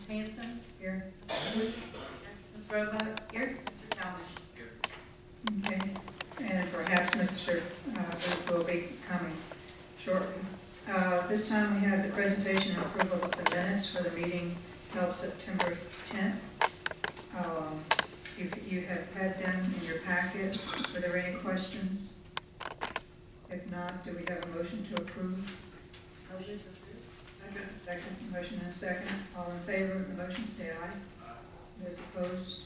Hanson? Here. Ms. Roebuck? Here. Mr. Talmadge? Okay. And perhaps Mr. Booth will be coming shortly. This time we have the presentation and approval of the minutes for the meeting held September 10th. You have had them in your packet. Were there any questions? If not, do we have a motion to approve? Motion to approve. Second. Motion and a second. All in favor of the motion, say aye. Aye. Those opposed,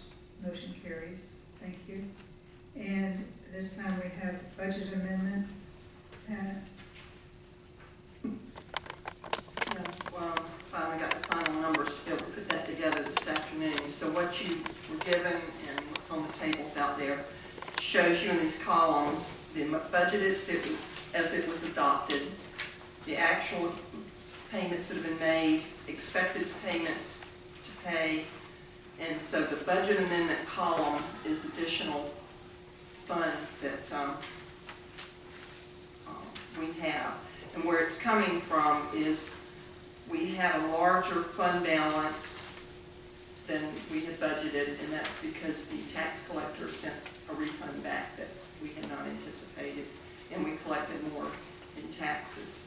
motion carries. Thank you. And this time we have budget amendment. Well, finally got the final numbers to be able to put that together this afternoon. So what you were given and what's on the tables out there shows you in these columns the budget as it was adopted, the actual payments that have been made, expected payments to pay, and so the budget amendment column is additional funds that we have. And where it's coming from is we had a larger fund balance than we had budgeted, and that's because the tax collector sent a refund back that we had not anticipated, and we collected more in taxes.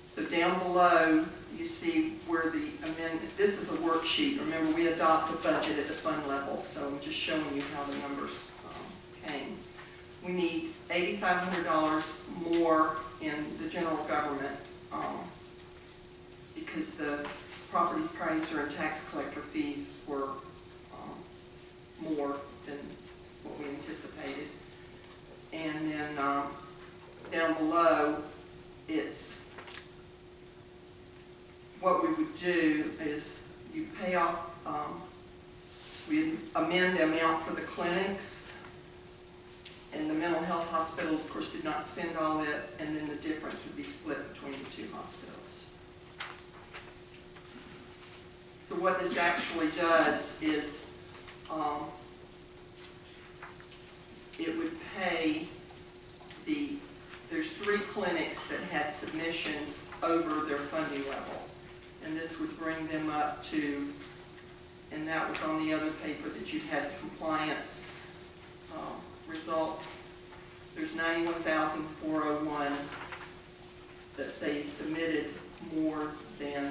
So down below, you see where the amendment, this is a worksheet. Remember, we adopt a budget at the fund level, so I'm just showing you how the numbers came. We need $8,500 more in the general government because the property appraiser and tax collector fees were more than what we anticipated. And then down below, it's what we would do is you pay off, we amend the amount for the clinics, and the mental health hospital, of course, did not spend all it, and then the difference would be split between the two hospitals. So what this actually does is it would pay there's 3 clinics that had submissions over their funding level. And this would bring them up to, and that was on the other paper that you had compliance results. There's 91,401 that they submitted more than,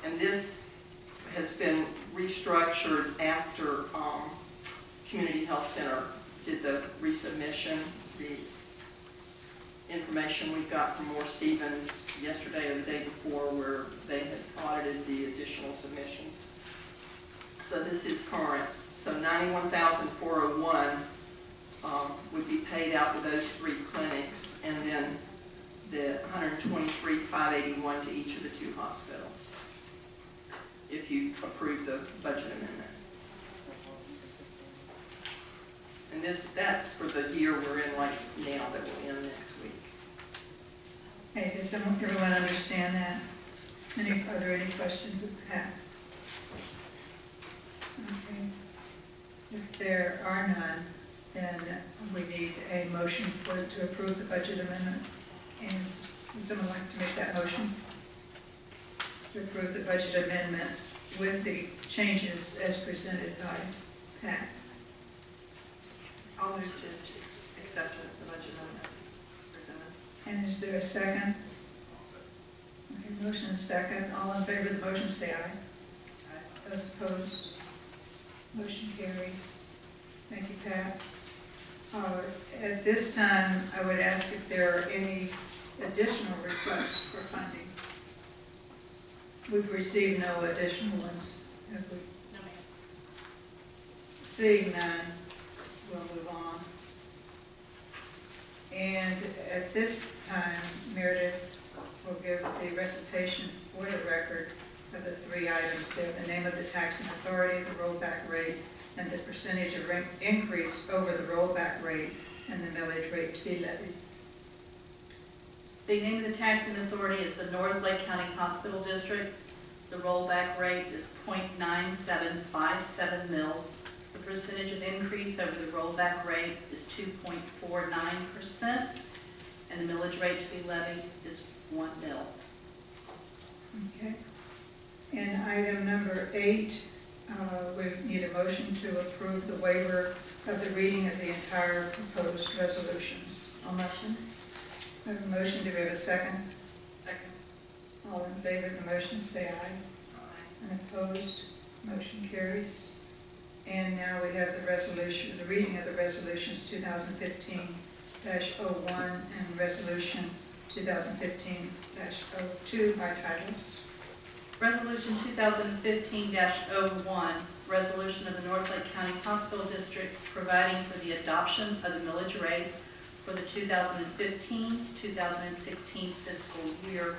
and this has been restructured after Community Health Center did the resubmission. The information we got from Moore Stevens yesterday or the day before where they had audited the additional submissions. So this is current. So 91,401 would be paid out to those 3 clinics, and then the 123,581 to each of the 2 hospitals if you approve the budget amendment. And that's for the year we're in right now that will end next week. Hey, does everyone understand that? Are there any questions of Pat? Okay. If there are none, then we need a motion to approve the budget amendment. And would someone like to make that motion? To approve the budget amendment with the changes as presented by Pat. I'll move to accept the budget amendment presented. And is there a second? Okay, motion and second. All in favor of the motion, say aye. Aye. Those opposed? Motion carries. Thank you, Pat. At this time, I would ask if there are any additional requests for funding. We've received no additional ones, have we? No, ma'am. Seeing none, we'll move on. And at this time, Meredith will give the recitation for the record of the 3 items there: the name of the taxing authority, the rollback rate, and the percentage of increase over the rollback rate and the millage rate to be levied. The name of the taxing authority is the North Lake County Hospital District. The rollback rate is 0.9757 mils. The percentage of increase over the rollback rate is 2.49%, and the millage rate to be levied is 1 mil. Okay. And item number 8, we need a motion to approve the waiver of the reading of the entire proposed resolutions. I'll motion. We have a motion, do we have a second? Second. All in favor of the motion, say aye. And opposed, motion carries. And now we have the resolution, the reading of the resolutions 2015-01 and resolution 2015-02 by titles. Resolution 2015-01, resolution of the North Lake County Hospital District providing for the adoption of the millage rate for the 2015-2016 fiscal year.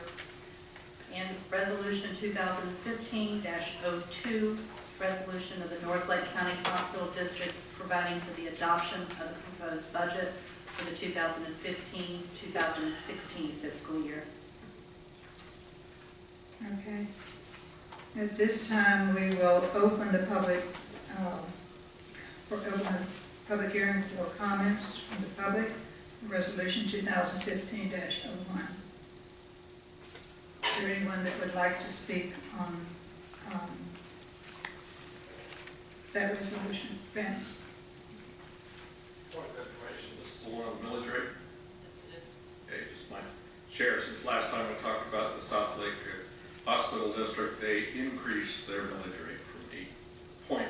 And resolution 2015-02, resolution of the North Lake County Hospital District providing for the adoption of the proposed budget for the 2015-2016 fiscal year. Okay. At this time, we will open the public hearing for comments from the public. Resolution 2015-01. Is there anyone that would like to speak on that resolution? Vance? Point of information, this is the one on millage rate? Yes, it is. Okay, just my share, since last time we talked about the South Lake Hospital District, they increased their millage rate from 8.8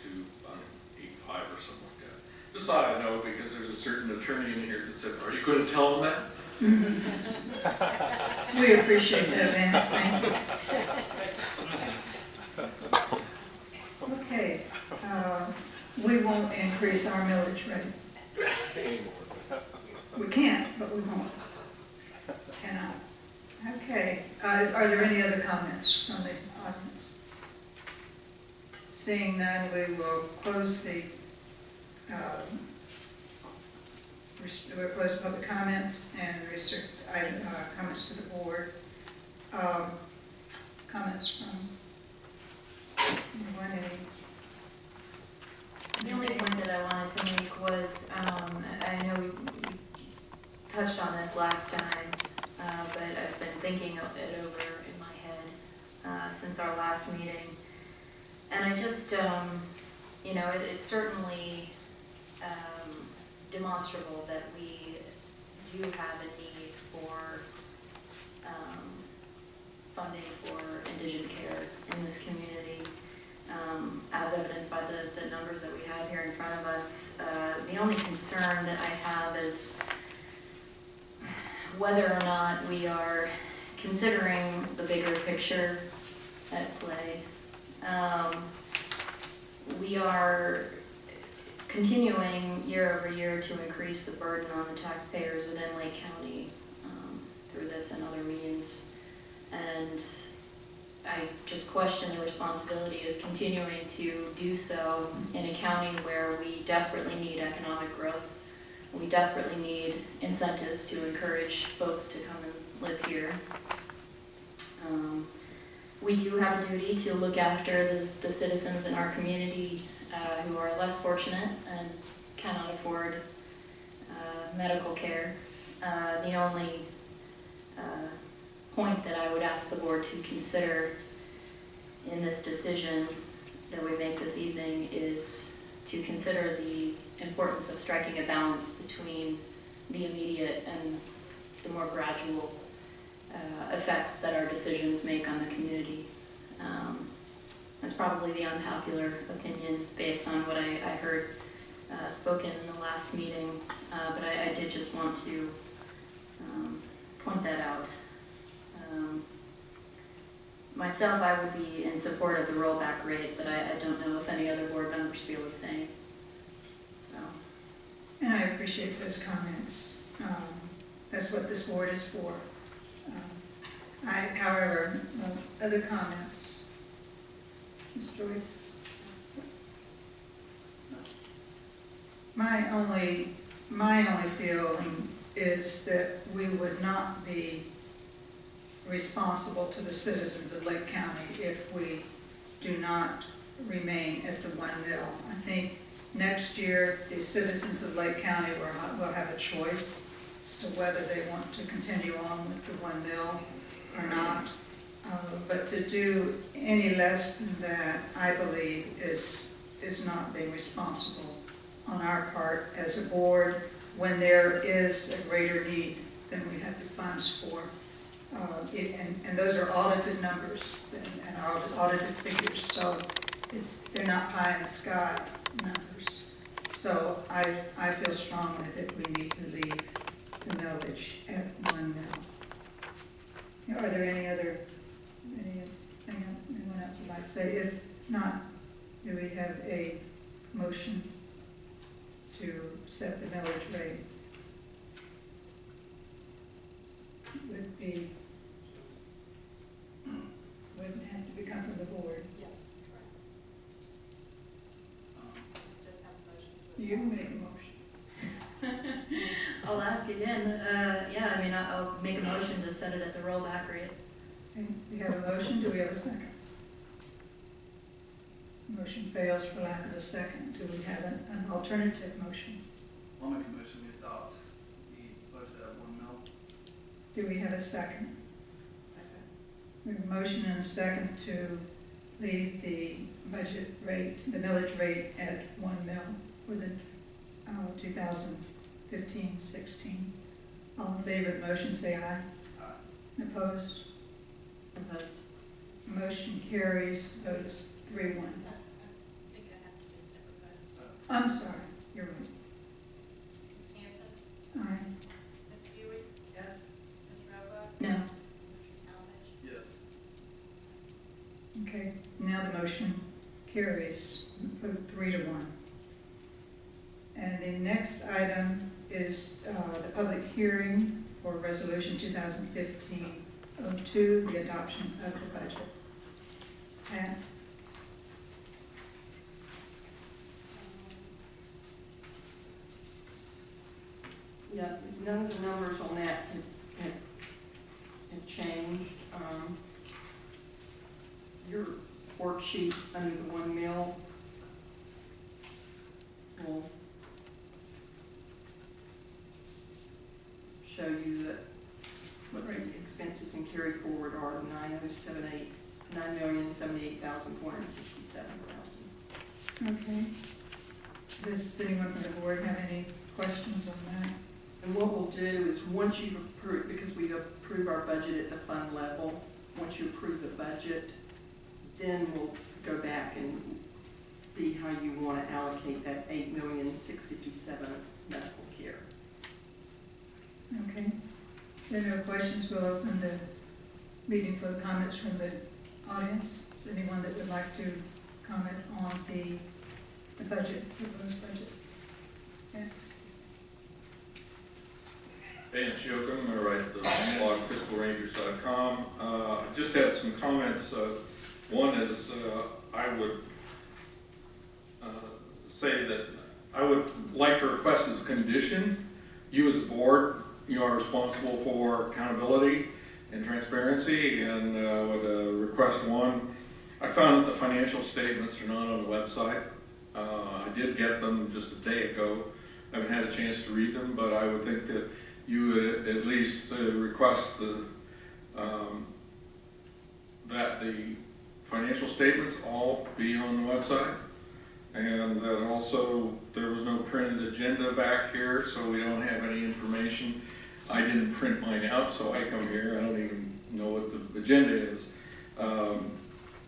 to 8.5 or something like that. Just thought I'd know because there's a certain attorney in here that said, are you going to tell them that? We appreciate that, Vance. Thank you. Okay. We won't increase our millage rate. We can't, but we won't. Cannot. Okay. Are there any other comments from the audience? Seeing none, we will close the we'll close public comment and research comments to the board. Comments from anyone? The only point that I wanted to make was, I know we touched on this last time, but I've been thinking it over in my head since our last meeting. And I just, it's certainly demonstrable that we do have a need for funding for indigent care in this community. As evidenced by the numbers that we have here in front of us. The only concern that I have is whether or not we are considering the bigger picture at play. We are continuing year over year to increase the burden on the taxpayers within Lake County through this and other means. And I just question the responsibility of continuing to do so in a county where we desperately need economic growth. We desperately need incentives to encourage folks to come and live here. We do have a duty to look after the citizens in our community who are less fortunate and cannot afford medical care. The only point that I would ask the board to consider in this decision that we make this evening is to consider the importance of striking a balance between the immediate and the more gradual effects that our decisions make on the community. That's probably the unpopular opinion based on what I heard spoken in the last meeting, but I did just want to point that out. Myself, I would be in support of the rollback rate, but I don't know if any other board members feel the same. So. And I appreciate those comments. That's what this board is for. However, other comments? Ms. Joyce? My only feeling is that we would not be responsible to the citizens of Lake County if we do not remain at the 1 mil. I think next year the citizens of Lake County will have a choice as to whether they want to continue on with the 1 mil or not. But to do any less than that, I believe, is not being responsible on our part as a board when there is a greater need than we have the funds for. And those are audited numbers and audited figures, so they're not pie in the sky numbers. So I feel strongly that we need to leave the millage at 1 mil. Are there anything anyone else would like to say? If not, do we have a motion to set the millage rate? Wouldn't have to become from the board. Yes. You can make a motion. I'll ask again. Yeah, I mean, I'll make a motion to set it at the rollback rate. Okay, we have a motion, do we have a second? Motion fails for lack of a second. Do we have an alternative motion? I'll make a motion to adopt the budget at 1 mil. Do we have a second? We have a motion and a second to leave the budget rate, the millage rate at 1 mil for the 2015-16. All in favor of the motion, say aye. Aye. Opposed? Opposed. Motion carries, vote is 3-1. I think I have to do separate votes. I'm sorry, you're right. Ms. Hanson? Aye. Ms. Huey? Yes. Ms. Roebuck? No. Mr. Talmadge? Yes. Okay, now the motion carries, vote 3-1. And the next item is the public hearing for Resolution 2015-02, the adoption of the budget. Pat? Yeah, none of the numbers on that had changed. Your worksheet under the 1 mil will show you that what the expenses and carry forward are 9,078,467. Okay. Does anyone from the board have any questions on that? And what we'll do is, once you've approved, because we approve our budget at the fund level, once you approve the budget, then we'll go back and see how you want to allocate that $8,657,000 medical care. Okay. If there are no questions, we'll open the meeting for the comments from the audience. Is there anyone that would like to comment on the budget, proposed budget? Yes. Dan Shokum, I write the blog fiscalrangers.com. I just had some comments. One is I would say that I would like to request as a condition, you as a board, you are responsible for accountability and transparency, and with request 1, I found that the financial statements are not on the website. I did get them just a day ago. I haven't had a chance to read them, but I would think that you would at least request that the financial statements all be on the website, and that also there was no printed agenda back here, so we don't have any information. I didn't print mine out, so I come here, I don't even know what the agenda is.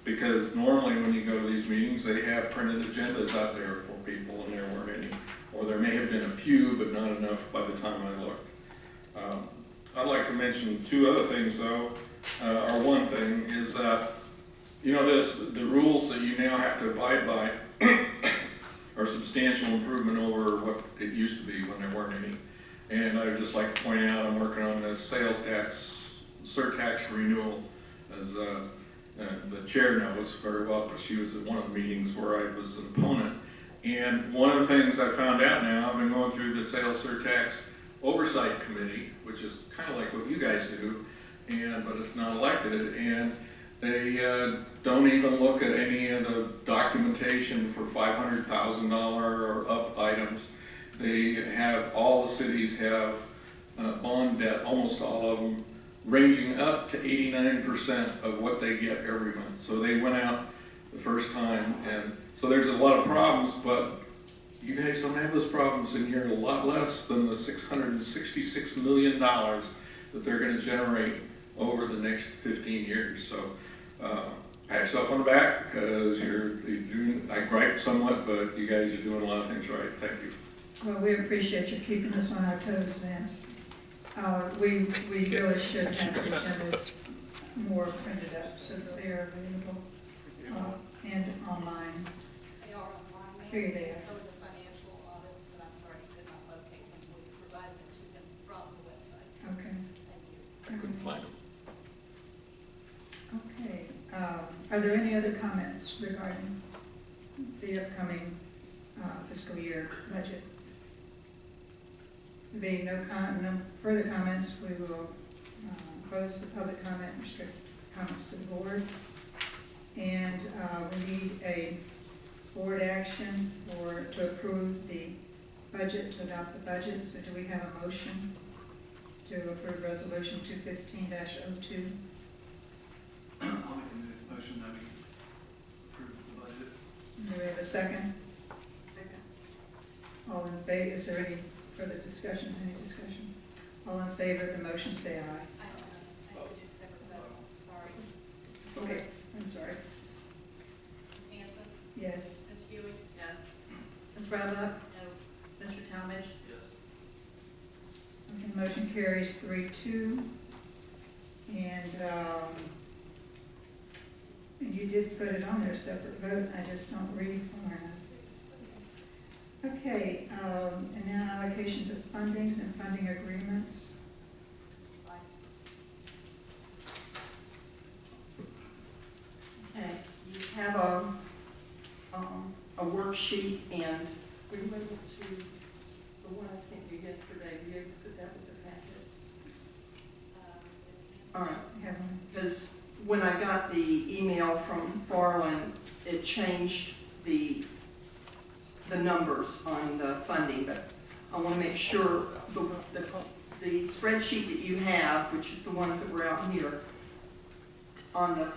Because normally when you go to these meetings, they have printed agendas out there for people, and there weren't any. Or there may have been a few, but not enough by the time I looked. I'd like to mention 2 other things, though. Or one thing is that, you know, the rules that you now have to abide by are substantial improvement over what it used to be when there weren't any. And I would just like to point out, I'm working on this sales tax, surtax renewal, as the chair knows very well, because she was at one of the meetings where I was an opponent. And one of the things I found out now, I've been going through the sales surtax oversight committee, which is kind of like what you guys do, but it's not elected, and they don't even look at any of the documentation for $500,000 or up items. They have, all the cities have bond debt, almost all of them, ranging up to 89% of what they get every month. So they went out the first time, and so there's a lot of problems, but you guys don't have those problems, and you're a lot less than the $666 million that they're gonna generate over the next 15 years. So pat yourself on the back, because you're doing, I gripe somewhat, but you guys are doing a lot of things right. Thank you. Well, we appreciate you keeping us on our toes, Vance. We really should have the agendas more printed up so that they are available and online. They are online, Here ma'am. they are. So are the financial audits, but I'm sorry you could not locate them. We provided them to them from the website. Okay. Thank you. I couldn't find them. Okay. Are there any other comments regarding the upcoming fiscal year budget? There being no further comments, we will close the public comment and restrict comments to the board. And we need a board action to approve the budget, to adopt the budget. So do we have a motion to approve resolution 215-02? I'll make a motion that we approve the budget. Do we have a second? All in favor, is there any further discussion, All in favor of the motion, say aye. I need to do separate vote. Sorry. Okay, I'm sorry. Ms. Hanson? Yes. Ms. Huey? Yes. Ms. Roebuck? No. Mr. Talmadge? Yes. Okay, motion carries 3-2. And you did put it on there, separate vote, I just don't read far enough. Okay, and now allocations of fundings and funding agreements. Okay, you have a worksheet, and we went to the one I sent you yesterday. Were you able to put that with the packets? All right, You have one? because when I got the email from Farland, it changed the numbers on the funding, but I want to make sure the spreadsheet that you have, which is the ones that were out here, on the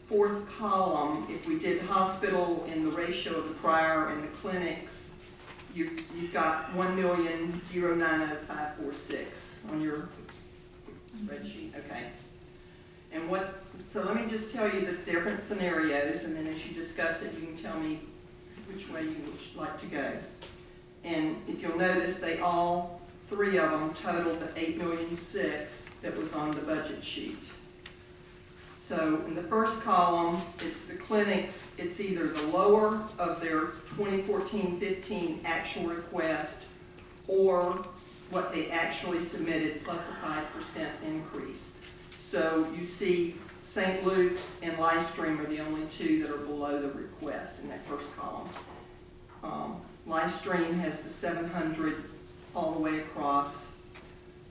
fourth column, if we did hospital in the ratio of the prior and the clinics, you've got 1,090,546 on your spreadsheet, okay. And so let me just tell you the different scenarios, and then as you discuss it, you can tell me which way you would like to go. And if you'll notice, all three of them totaled the $8,000,006 that was on the budget sheet. So in the first column, it's the clinics, it's either the lower of their 2014-15 actual request or what they actually submitted plus a 5% increase. So you see St. Luke's and Livestream are the only two that are below the request in that first column. Livestream has the 700 all the way across.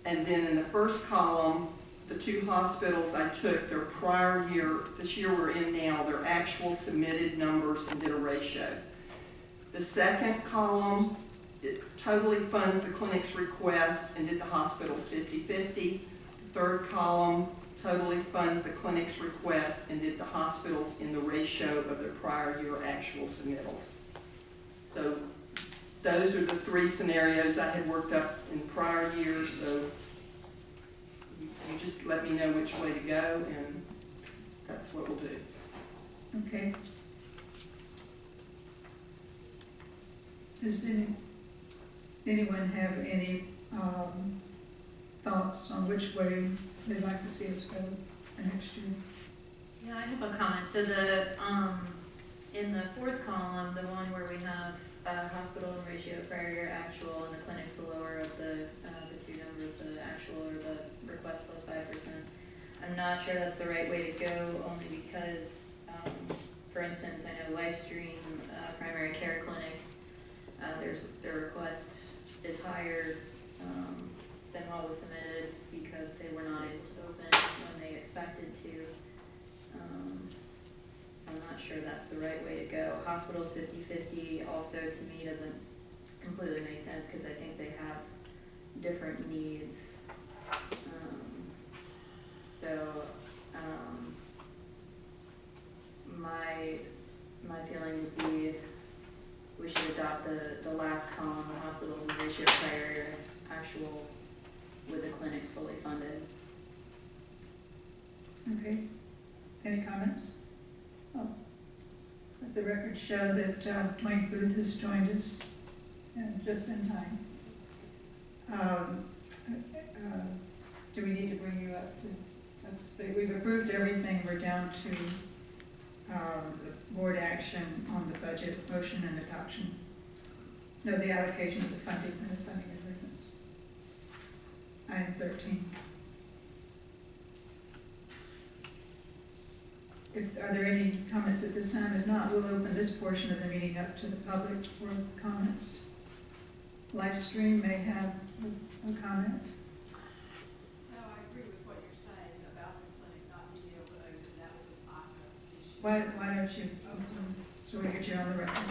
And then in the first column, the two hospitals, I took their prior year, this year we're in now, their actual submitted numbers and did a ratio. The second column, it totally funds the clinic's request and did the hospitals 50-50. The third column totally funds the clinic's request and did the hospitals in the ratio of their prior year actual submittals. So those are the three scenarios I had worked up in prior years, so you just let me know which way to go, and that's what we'll do. Okay. Does anyone have any thoughts on which way they'd like to see us go for next year? Yeah, I have a comment. So in the fourth column, the one where we have hospital and ratio of prior year actual, and the clinic's the lower of the two numbers, the actual or the request plus 5%. I'm not sure that's the right way to go, only because, for instance, I know Livestream Primary Care Clinic, their request is higher than what was submitted because they were not able to open when they expected to. So I'm not sure that's the right way to go. Hospitals 50-50 also to me doesn't completely make sense because I think they have different needs. So so, my feeling would be we should adopt the last column, the hospitals and ratio prior actual with the clinics fully funded. Okay. Any comments? Oh. Let the record show that Mike Booth has joined us just in time. Do we need to bring you up to speed? We've approved everything. We're down to the board action on the budget, motion and adoption. No, the allocation of the funding and the funding agreements. Item 13. Are there any comments at this time? If not, we'll open this portion of the meeting up to the public for comments. Live stream may have a comment. No, I agree with what you're saying about the clinic not being able to open. That was an ACA issue. Why don't you, so we get you on the record.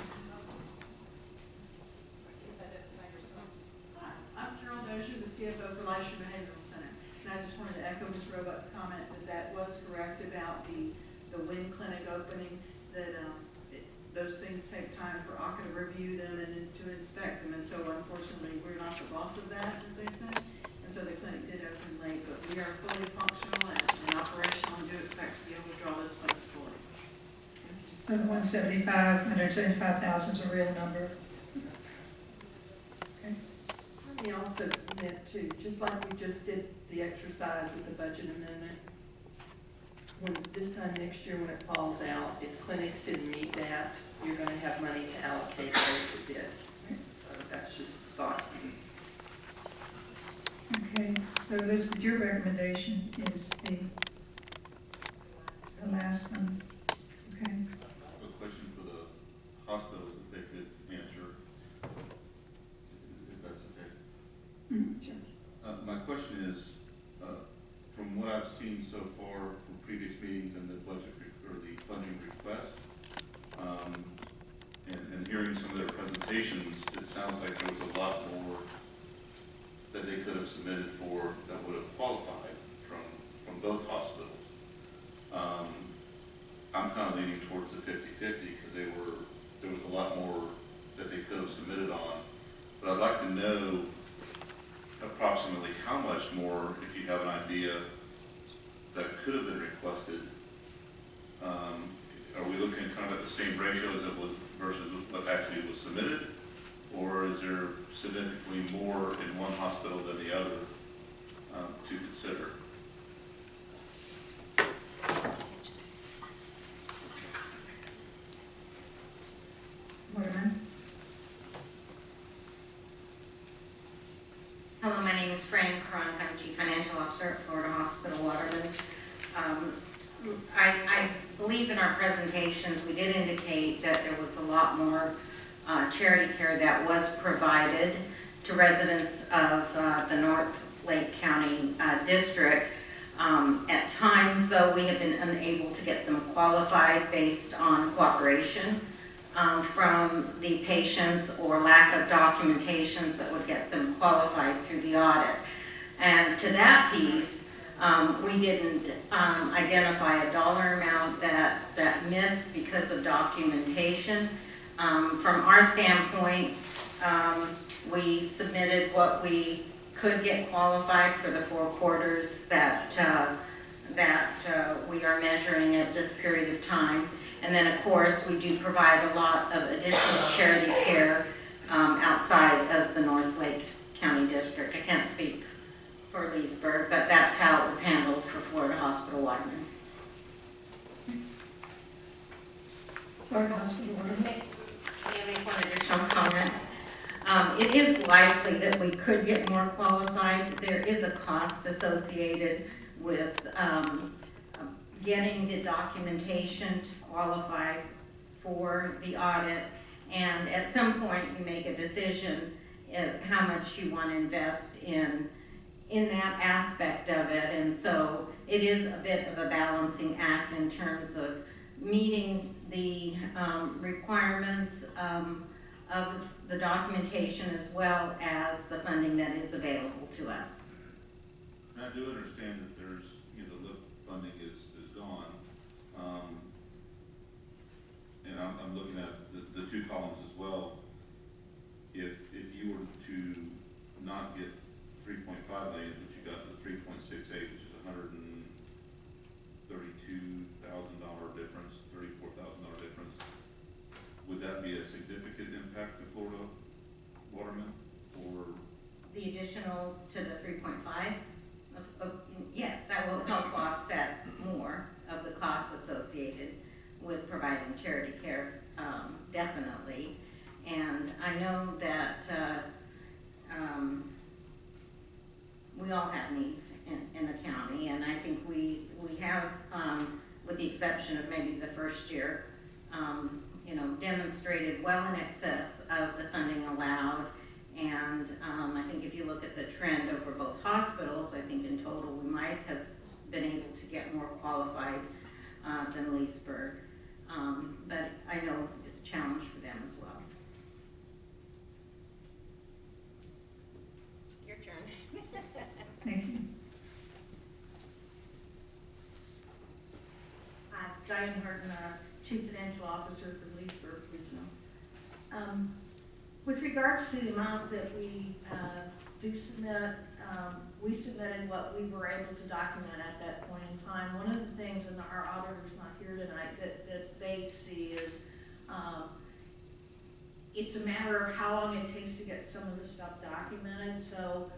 Please identify yourself. Hi, I'm Carol Dozier, the CFO for Leisure Behavioral Center. And I just wanted to echo Ms. Roebuck's comment that was correct about the WIN clinic opening, that those things take time for ACA to review them and to inspect them. And so unfortunately, we're not the boss of that, as they say. And so the clinic did open late, but we are fully functional and operational and do expect to be able to draw those funds fully. So the 175,000 is a real number. Okay. Let me also admit too, just like we just did the exercise with the budget amendment, when this time next year when it falls out, if clinics didn't meet that, you're gonna have money to allocate those that did. So that's just a thought. Okay, so this, your recommendation is the last one. Okay. A question for the hospitals that they could answer, if that's okay. Sure. My question is, from what I've seen so far from previous meetings and the budget or the funding request, and hearing some of their presentations, it sounds like there was a lot more that they could have submitted for that would have qualified from both hospitals. I'm kind of leaning towards the 50-50 because there was a lot more that they could have submitted on. But I'd like to know approximately how much more, if you have an idea, that could have been requested. Are we looking kind of at the same ratio as it was versus what actually was submitted? Or is there significantly more in one hospital than the other to consider? Waterman? Hello, my name is Fran Cronk. I'm Chief Financial Officer at Florida Hospital Waterman. I believe in our presentations we did indicate that there was a lot more charity care that was provided to residents of the North Lake County District. At times, though, we have been unable to get them qualified based on cooperation from the patients or lack of documentations that would get them qualified through the audit. And to that piece, we didn't identify a dollar amount that missed because of documentation. From our standpoint, we submitted what we could get qualified for the 4 quarters that we are measuring at this period of time. And then, of course, we do provide a lot of additional charity care outside of the North Lake County District. I can't speak for Leesburg, but that's how it was handled for Florida Hospital Waterman. Florida Hospital Waterman? May I make one additional comment? It is likely that we could get more qualified. There is a cost associated with getting the documentation to qualify for the audit, and at some point you make a decision of how much you want to invest in that aspect of it, and so it is a bit of a balancing act in terms of meeting the requirements of the documentation as well as the funding that is available to us. And I do understand that there's, funding is gone. And I'm looking at the two columns as well. If you were to not get 3.5 million, but you got the 3.68, which is $132,000 difference, $34,000 difference, would that be a significant impact to Florida Waterman, or? The additional to the 3.5? Yes, that will help offset more of the costs associated with providing charity care, definitely. And I know that we all have needs in the county, and I think we have, with the exception of maybe the first year, demonstrated well in excess of the funding allowed. And I think if you look at the trend over both hospitals, I think in total we might have been able to get more qualified than Leesburg. But I know it's a challenge for them as well. Your turn. Thank you. Hi, Diane Horton, Chief Financial Officer for Leesburg Regional. With regards to the amount that we do submit, we submitted what we were able to document at that point in time. One of the things, and our auditor's not here tonight, that they see is it's a matter of how long it takes to get some of the stuff documented. So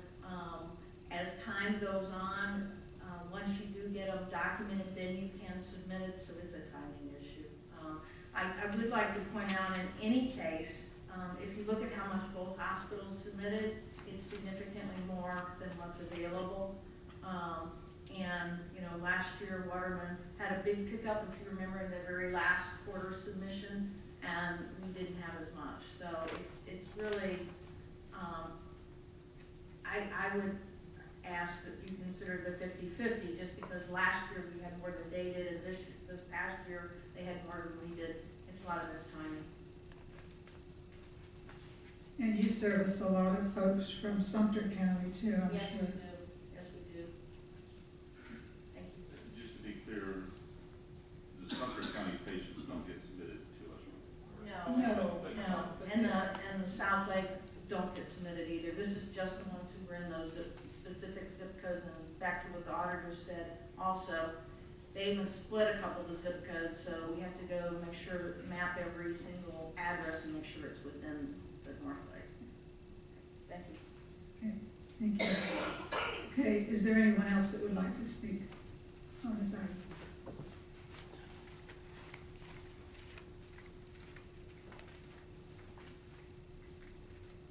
as time goes on, once you do get them documented, then you can submit it, so it's a timing issue. I would like to point out, in any case, if you look at how much both hospitals submitted, it's significantly more than what's available. Last year Waterman had a big pickup, if you remember, in the very last quarter submission, and we didn't have as much. So it's really, I would ask that you consider the 50-50, just because last year we had more than they did, and this past year they had more than we did. It's a lot of this timing. And you service a lot of folks from Sumter County too, I'm Yes, we sure. do. Yes, we do. Thank you. Just to be clear, the Sumter County patients don't get submitted to us. No, No. and the South Lake don't get submitted either. This is just the ones who were in those specific zip codes, and back to what the auditor said also, they even split a couple of the zip codes, so we have to go make sure, map every single address and make sure it's within the North Lake. Thank you. Okay, thank you. Okay, is there anyone else that would like to speak on this item?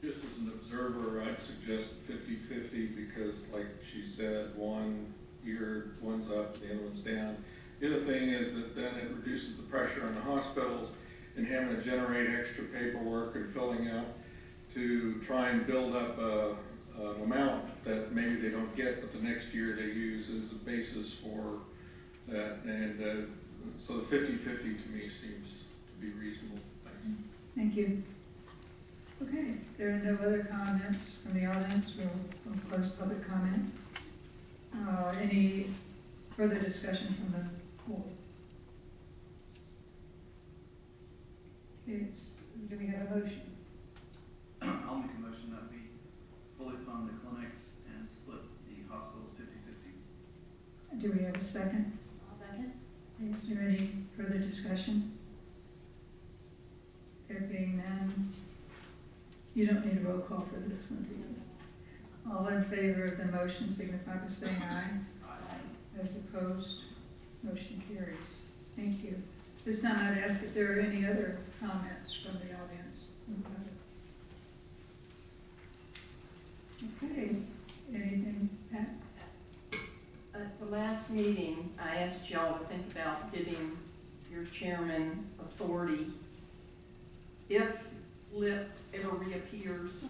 Just as an observer, I'd suggest 50-50 because, like she said, one year, one's up, the other one's down. The other thing is that then it reduces the pressure on the hospitals and having to generate extra paperwork and filling out to try and build up an amount that maybe they don't get, but the next year they use as a basis for that. And so the 50-50 to me seems to be reasonable. Thanks. Thank you. Okay, if there are no other comments from the audience, we'll close public comment. Any further discussion from the board? Okay, do we have a motion? I'll make a motion that we fully fund the clinics and split the hospitals 50-50. Do we have a second? I'll second. Is there any further discussion? There being none, you don't need a roll call for this one, do you? All in favor of the motion signify by saying aye. Aye. Those opposed, motion carries. Thank you. This time I'd ask if there are any other comments from the audience. Okay, anything, Pat? At the last meeting, I asked y'all to think about giving your chairman authority if LIP ever reappears,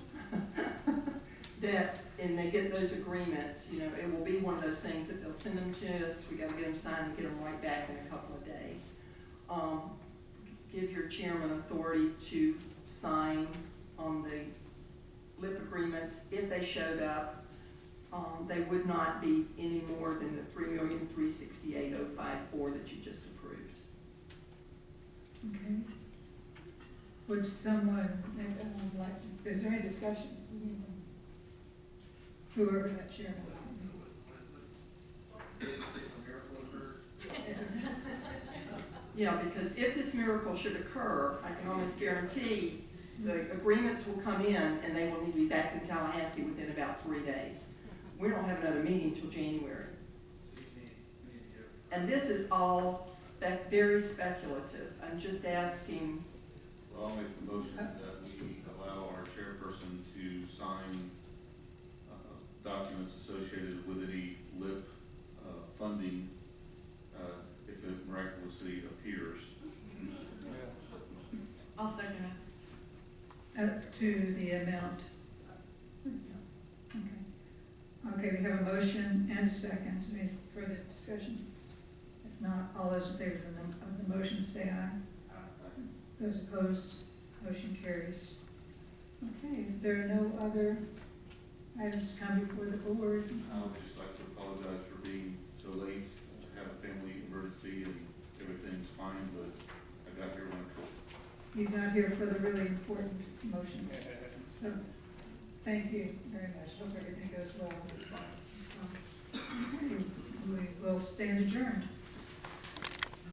and they get those agreements, it will be one of those things that they'll send them to us, we gotta get them signed and get them right back in a couple of days. Give your chairman authority to sign on the LIP agreements if they showed up. they would not be any more than the $3,368,054 that you just approved. Okay. Would someone, is there any discussion? Whoever that chairman. Yeah, because if this miracle should occur, I can almost guarantee the agreements will come in and they will need to be back in Tallahassee within about 3 days. We don't have another meeting until January. And this is all very speculative. I'm just asking, Well, I'll make the motion that we allow our chairperson to sign documents associated with any LIP funding if it miraculously appears. I'll second it. To the amount. Okay. Okay, we have a motion and a second. Any further discussion? If not, all those in favor of the motion say aye. Those opposed, motion carries. Okay, if there are no other items to come before the board. I would just like to apologize for being so late. I have a family emergency and everything's fine, but I got here when I could. You got here for the really important motion. So, thank you very much. Hope everything goes well. So, okay, we will stand adjourned.